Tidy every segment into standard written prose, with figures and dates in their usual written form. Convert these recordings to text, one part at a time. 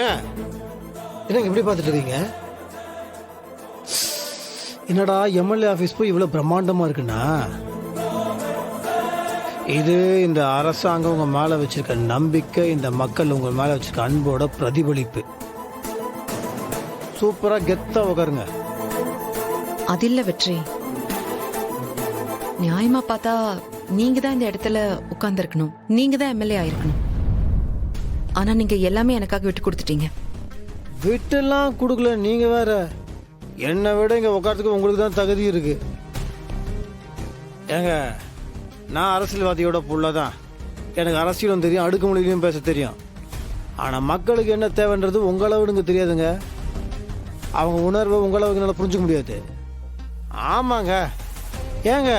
ஏன் என்னங்க இப்படி பார்த்துட்டு இருக்கீங்க? என்னடா எம்எல்ஏ ஆஃபீஸ் போய் இவ்வளோ பிரம்மாண்டமாக இருக்குன்னா, இது இந்த அரசாங்கம் உங்கள் மேலே வச்சிருக்க நம்பிக்கை, இந்த மக்கள் உங்கள் மேலே வச்சிருக்க அன்போட பிரதிபலிப்பு. சூப்பராக கெத்தாக உட்காருங்க. அது இல்ல வெற்றி, நியாயமா பார்த்தா நீங்க தான் இந்த இடத்துல உட்கார்ந்துருக்கணும், நீங்க தான் எம்எல்ஏ ஆயிருக்கணும். ஆனா நீங்க எல்லாமே எனக்காக விட்டு கொடுத்துட்டீங்க. விட்டெல்லாம் கொடுக்கல, நீங்கள் வேற. என்னை விட இங்கே உட்காரத்துக்கு உங்களுக்கு தான் தகுதி இருக்கு. ஏங்க, நான் அரசியல்வாதியோட புள்ள தான். எனக்கு அரசியலும் தெரியும், அடுக்குமொழியிலையும் பேச தெரியும். ஆனால் மக்களுக்கு என்ன தேவைன்றது உங்களவுக்கு தெரியாதுங்க. அவங்க உணர்வை உங்களவுக்கு என்னால் புரிஞ்சுக்க முடியாது. ஆமாங்க. ஏங்க,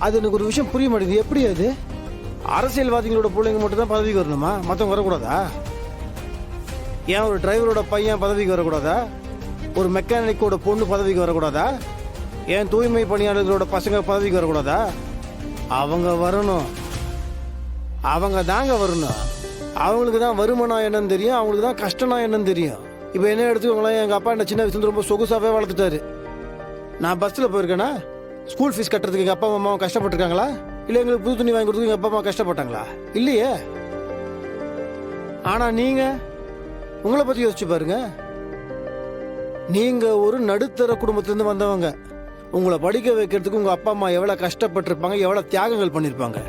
அது எனக்கு ஒரு விஷயம் புரிய மாட்டேங்குது. எப்படி அது அரசியல்வாதிகளோட பிள்ளைங்க மட்டும் தான் பதவிக்கு வரணுமா? மற்றவங்க வரக்கூடாதா? ஏன் ஒரு டிரைவரோட பையன் பதவிக்கு வரக்கூடாதா? ஒரு மெக்கானிக்கோட பொண்ணு பதவிக்கு வரக்கூடாதா? ஏன் தூய்மை பணியாளர்களோட பசங்க பதவிக்கு வரக்கூடாதா? அவங்க வரணும். அவங்க தாங்க வரணும். அவங்களுக்கு தான் வருமானம் என்னன்னு தெரியும், அவங்களுக்கு தான் கஷ்டம்னா என்னன்னு தெரியும். இப்போ என்ன எடுத்துக்கோங்களேன், எங்கள் அப்பா என்ன சின்ன வயசுல ரொம்ப சொகுசாகவே வளர்த்துட்டாரு. நான் பஸ்ஸில் போயிருக்கேன்னா ஸ்கூல் ஃபீஸ் கட்டுறதுக்கு எங்கள் அப்பா அம்மாவும் கஷ்டப்பட்டுருக்காங்களா? இல்லை எங்களுக்கு புது துணி வாங்கி கொடுத்துக்கு எங்கள் அப்பா அம்மா கஷ்டப்பட்டாங்களா? இல்லையே. ஆனால் நீங்கள் உங்களை பற்றி யோசிச்சு பாருங்க. நீங்கள் ஒரு நடுத்தர குடும்பத்திலேருந்து வந்தவங்க. உங்களை படிக்க வைக்கிறதுக்கு உங்கள் அப்பா அம்மா எவ்வளோ கஷ்டப்பட்டிருப்பாங்க, எவ்வளோ தியாகங்கள் பண்ணியிருப்பாங்க.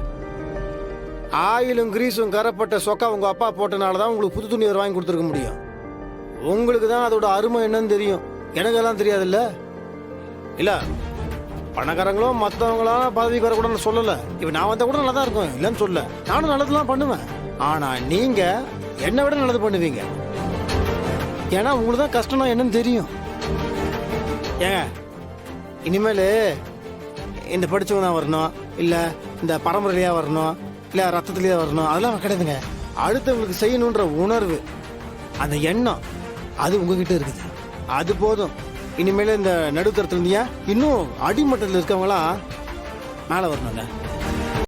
ஆயிலும் கிரீஸும் கரப்பட்ட சொக்கா உங்கள் அப்பா போட்டனால தான் உங்களுக்கு புது துணி வாங்கி கொடுத்துருக்க முடியும். உங்களுக்கு தான் அதோட அருமை என்னன்னு தெரியும். எனக்கெல்லாம் தெரியாதுல்ல. இல்லை, பணக்காரங்களும் மற்றவங்களாம் பதவிக்கு வரக்கூடாதுன்னு சொல்லலை. இப்போ நான் வந்தால் கூட நல்லா தான் இருக்கும், இல்லைன்னு சொல்ல. நானும் நல்லதுலாம் பண்ணுவேன். ஆனால் நீங்கள் என்னை விட நல்லது பண்ணுவீங்க. ஏன்னா உங்களுக்கு தான் கஷ்டம்னா என்னன்னு தெரியும். ஏங்க, இனிமேல் இந்த படித்தவங்க தான் வரணும், இல்லை இந்த பரம்பரையாக வரணும், இல்லை ரத்தத்துலேயே வரணும், அதெல்லாம் கிடையாதுங்க. அடுத்தவங்களுக்கு செய்யணுன்ற உணர்வு, அந்த எண்ணம், அது உங்ககிட்ட இருக்குது. அது போதும். இனிமேல் இந்த நடுத்தரத்துல இருந்தியா இன்னும் அடிமட்டத்தில் இருக்கவங்களாம் மேலே வரணுங்க.